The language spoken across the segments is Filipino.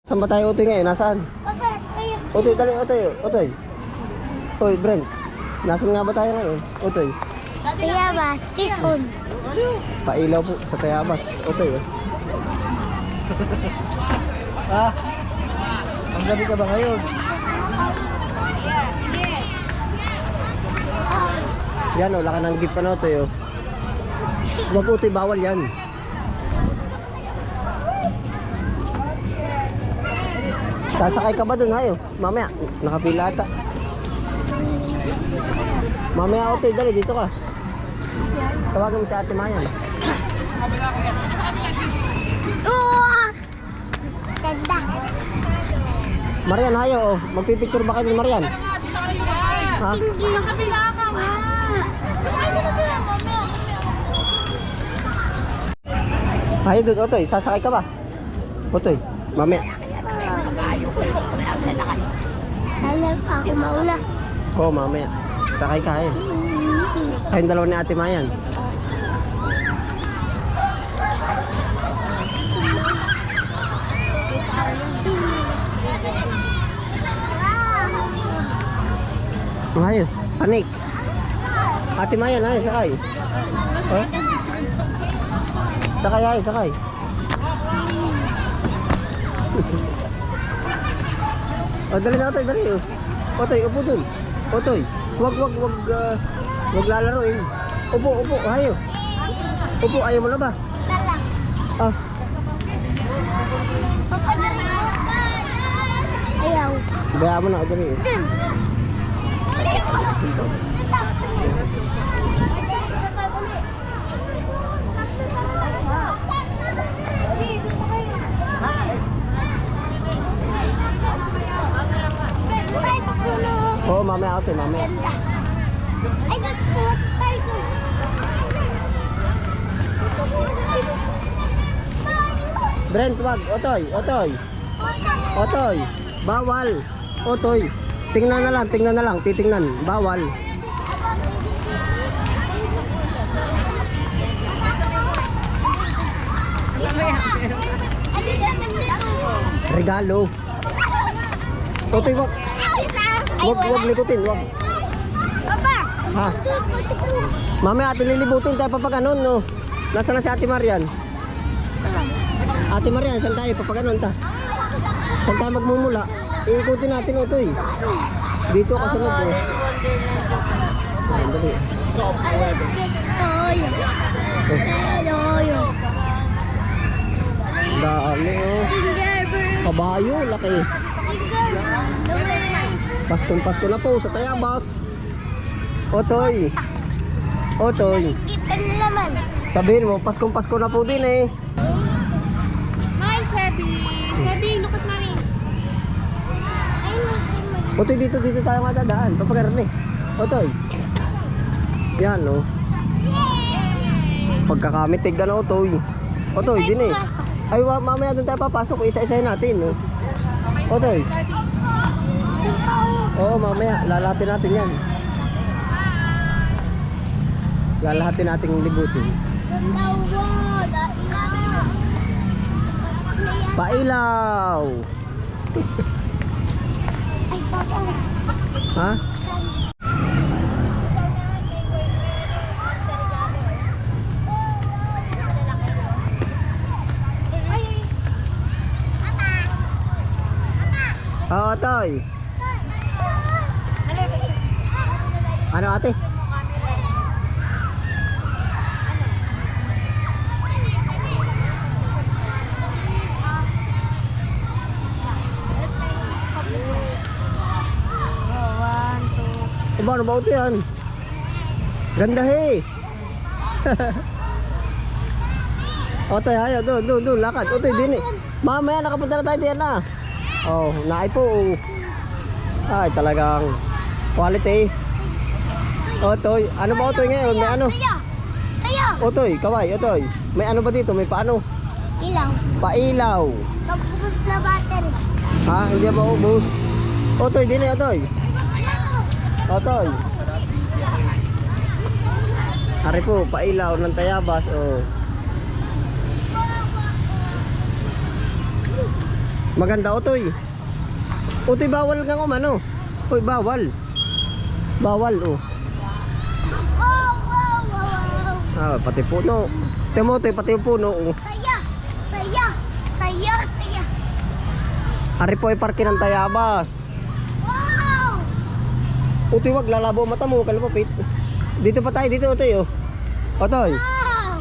Saan ba tayo, Utoy, ngayon? Nasaan? Utoy, dali, Utoy, Utoy. Uy, Brent. Nasaan nga ba tayo ngayon? Utoy. Tayabas, Quezon. Pailaw po sa Tayabas. Utoy, oh. Ah? Ang gabi ka ba ngayon? Yan, oh, laka ng gift pa na, Utoy, oh. Huwag, Utoy, bawal yan. Sasakay ka ba dun, hayo? Mamaya, nakapila ata. Mamaya, Utoy, dali, dito ka. Tawagan mo si Ate Mayan. Ganda. Marian, hayo, oh. Magpipicture ba kayo ni Marian? Ha? Hindi lang kapila ka, ma. Hayo dun, Utoy, sasakay ka ba? Utoy, mamaya. Sana pa ako mauna. Oo, mamaya. Sakay ka, eh. Kayong dalawa ni Ate Mayan. Hayo, panik. Ate Mayan, hayo, sakay. Oh? Sakay, hayo, sakay. Oh, dali na, Otoy, dali. Oh. Otoy, upo dun. Otoy, wag lalaroin. Upo, hayo. Upo, ayaw mo na ba? Isa lang. Ah, Ayaw. bayaan mo na, dali. Dun. Oo, mamaya, Otoy, mamaya. Ganda. Ay, nagsuwas tayo. Brent, wag. Otoy. Bawal. Otoy. Tingnan na lang. Titingnan. Bawal. Regalo. Otoy, wag. Wag likutin, wag. Papa. Ha? Mamaya atin lilibutin tayo papag anon, no? Nasaan na si Ate Marian? Ate Marian, saan tayo? Papag anon ta? Saan tayo magmumula? Iikutin natin, Otoy. Dito kasunod, no? Ayan, dali. Dami, oh. Kabayo, laki. Pasko na po sa Tayabas. Otoy. Kita na naman. Sabihin mo, Pasko na po din, eh. Smile, Sebi. Sebi, look at mommy. Otoy, dito tayo madadaan. Papagarni. Otoy. Yan, no. Pagkakamitig ka na, Otoy. Otoy, din, eh. Ay, mamaya doon tayo papasok. Isa-isahin natin, no. Otoy. Oo, mamaya. Lalahatin natin yan. Lalahatin natin yung libutin. Pailaw! Ay, papa. Ha? Oo, Toy. Ano, ate? Ano ba ito yan? Ganda, he. Otoy, hayo, doon, lakad. Otoy, din eh. Mamaya, nakapunta na tayo diyan na. Oh, naay po. Ay, talagang quality. Otoy, ano ba Otoy ngayon? May ano? Sayo. Otoy, kaway, Otoy. May ano ba dito? May paano? Ilaw. Pailaw. Pagpupos na battery. Ha? Hindi ba ubus? Otoy, din eh, Otoy. Otoy. Ari po, pailaw ng Tayabas, oh. Maganda Utoy. Utoy, bawal nga umano. Uy, bawal. Bawal oh. Wow, wow, wow, wow. Pati puno. Temo Utoy, pati yung puno oh. Saya, saya, saya, saya. Ari po ay parke ng Tayabas. Wow! Utoy, wag lalabo mata mo, kalapapit. Dito pa tayo, dito Utoy oh. Utoy, Wow!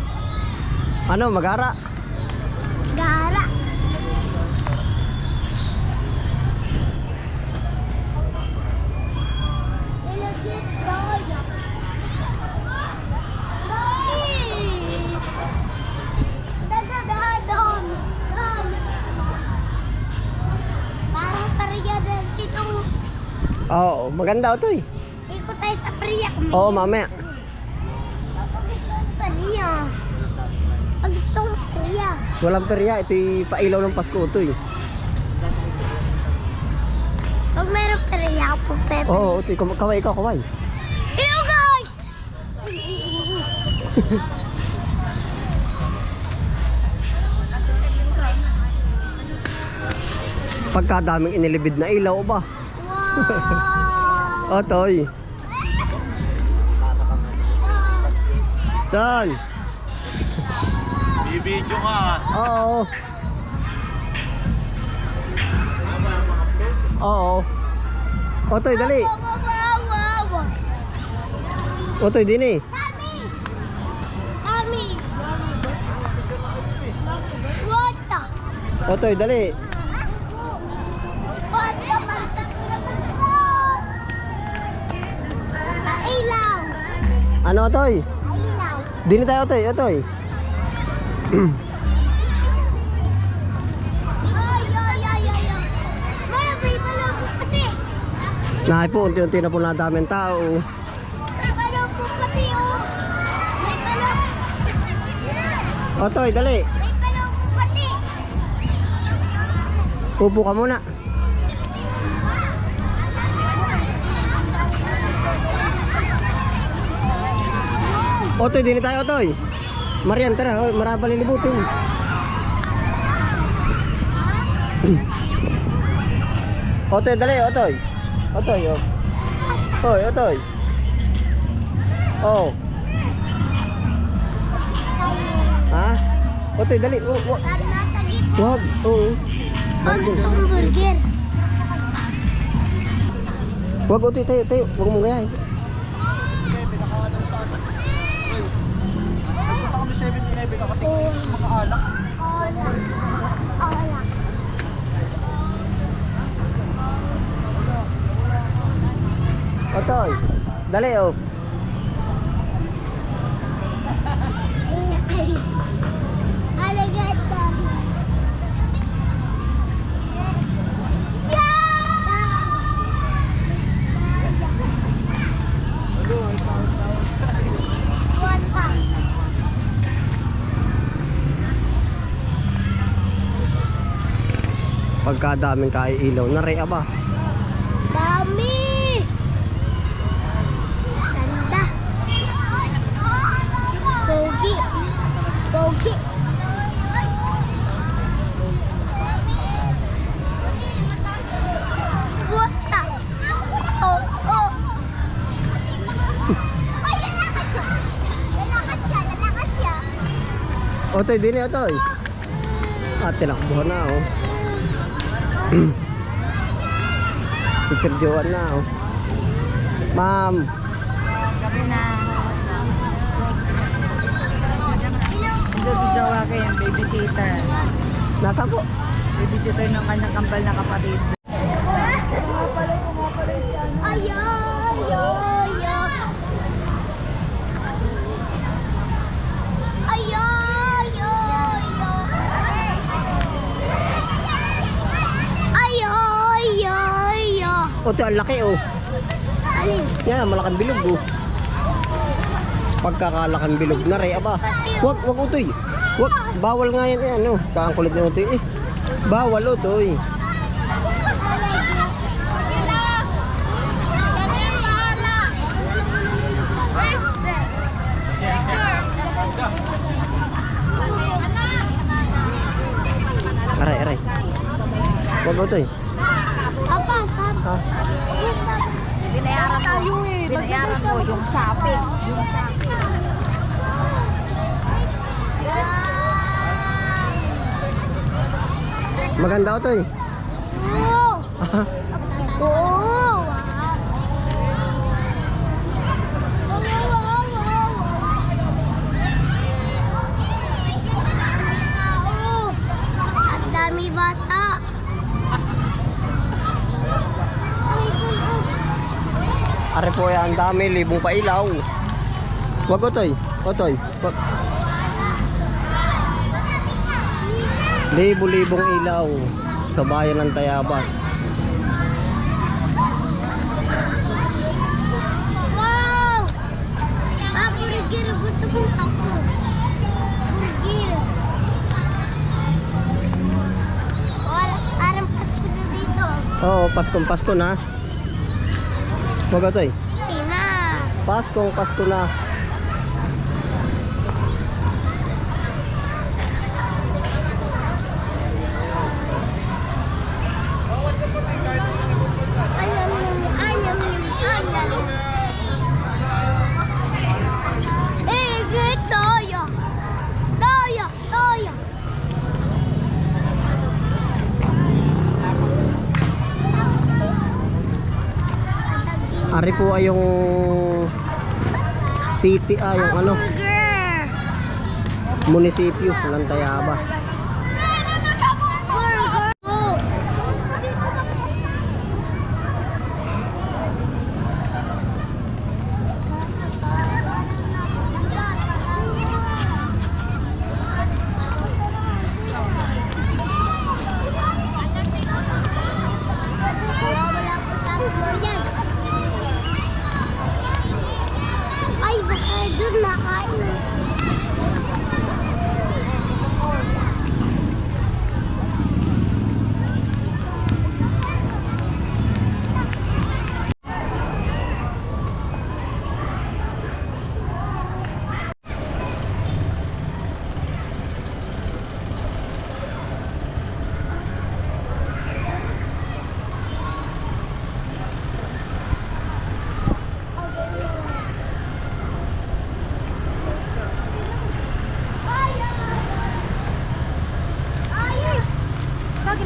ano, magara? Gara. Ilagit tayo. Dadadadon. Parang pariyada dito. Oo, maganda Utoy. Ikot tayo sa pariya. Oo, mamaya. Pariya. Ang gusto ko pariya. Walang perya, ito'y pailaw ng Pasko Utoy. Pag meron pariya ako, Pepe. Oo, Utoy, kaway ikaw, kaway. Hello guys! Pagkadaming inilibid na ilaw ba? Wow! Utoy. Saan? Bibidyo ka. Oo. Oo. Otoy, dali. Wow, wow, wow, wow. Otoy, din eh. Kami! Kami! What the? Otoy, dali. What the? Ilaw! Ano, Otoy? Ilaw! Din tayo, Otoy. Otoy. Ay, ay, ay, ay, ay. May pala po pati. Nahay po, unti-unti na po nadami ang tao. May pala po pati, oh. May pala. Otoy, dali. May pala po pati. Upo ka muna. Otoy, din tayo, Otoy. Marian, tara, oh, maraba lilibutin. Otoy, dali, Otoy. Otoy, oh. Hoy, Otoy. Oh. Ha? Otoy, dali. Saan nasa gitna? Wag. Oo. Ang gustong burger. Wag, Otoy, tayo, tayo. Wag mong gayahin. Punta kami 7-Eleven, nakatingin dito sa mga alak. Ola. Ola. Otoy, dali, oh. Alligator. One time. Pagkadaming kaiilaw na rea ba? Dami! Ganda! Pogi! Pogi! What the? Oh, oh! Ay, lalakad siya! Lalakad siya, lalakad siya! Otoy, din eh, Otoy. Tinakbuhan na, oh. Picture na, oh. Ma'am. Ito si Jowa kay yung babysitter. Nasaan po? Babysitter ng kanyang kambal na kapatid. Ay, ay, ay, ay. Ay, ay, ay, ay. Ay, ay, ay, ay. Otoy, ang laki, oh. Alin? Yan, malaking bilog, oh. Pagkakalakang bilog na rea ba? Wag, wag, Otoy. Wag, bawal nga yan, eh, ano. Ang kulit na Otoy, eh. Bawal, Otoy. Aray, aray. Wag Otoy. Papa. Ha? Binayaran mo. Binayaran mo yung shopping. Maganda Otoy. Oo. Oo. At dami bata. Are po yan, ang dami, libong pa ilaw. Wag Otoy. Otoy. Wag. Libo-libong ilaw sa bayan ng Tayabas. Wow! Ako rin gusto ko ako. Burgir. Parang Pasko na dito. Oo, Pasko na. Wag Otoy. Ina. Pasko na. Ari po ay yung city yung ano, munisipyo ng Tayabas. Ay, baka doon nakain.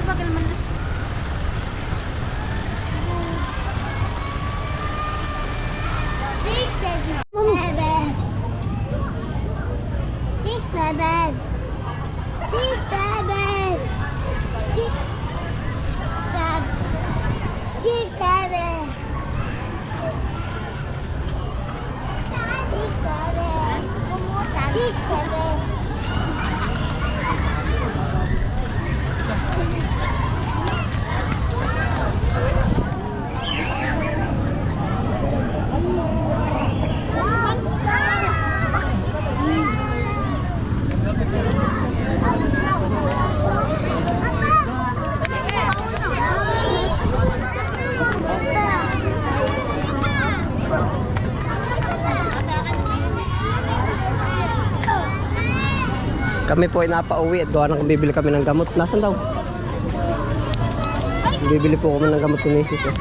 Bagil man. Kami po ay napauwi at gawa nang bibili kami ng gamot. Nasaan daw? Bibili po kami ng gamot ni Mrs.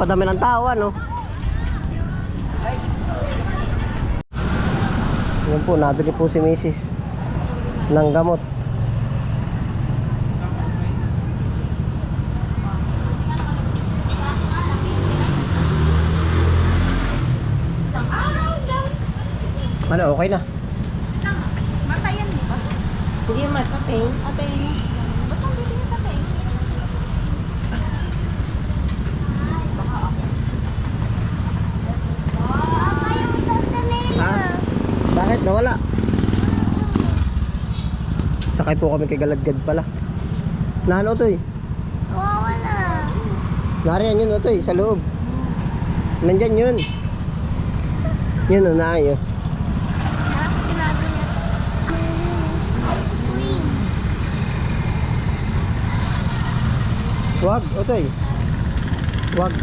Padami ng tao, ano? Yan po, nabili po si Mrs. ng gamot. Ano, okay na? Matayan mo ba? Hindi matapin. Matayan mo. Ba't ang dito yung patayin? Ha? Bakit? Nawala? Sakay po kami kay Galadgad pala. Nahan Otoy. Wala. Nariyan yun Otoy, sa loob. Nandyan yun. Yun o, naan yun. Wag, Otoy. Wag.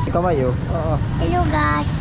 Kawayo. Oo. Hello guys.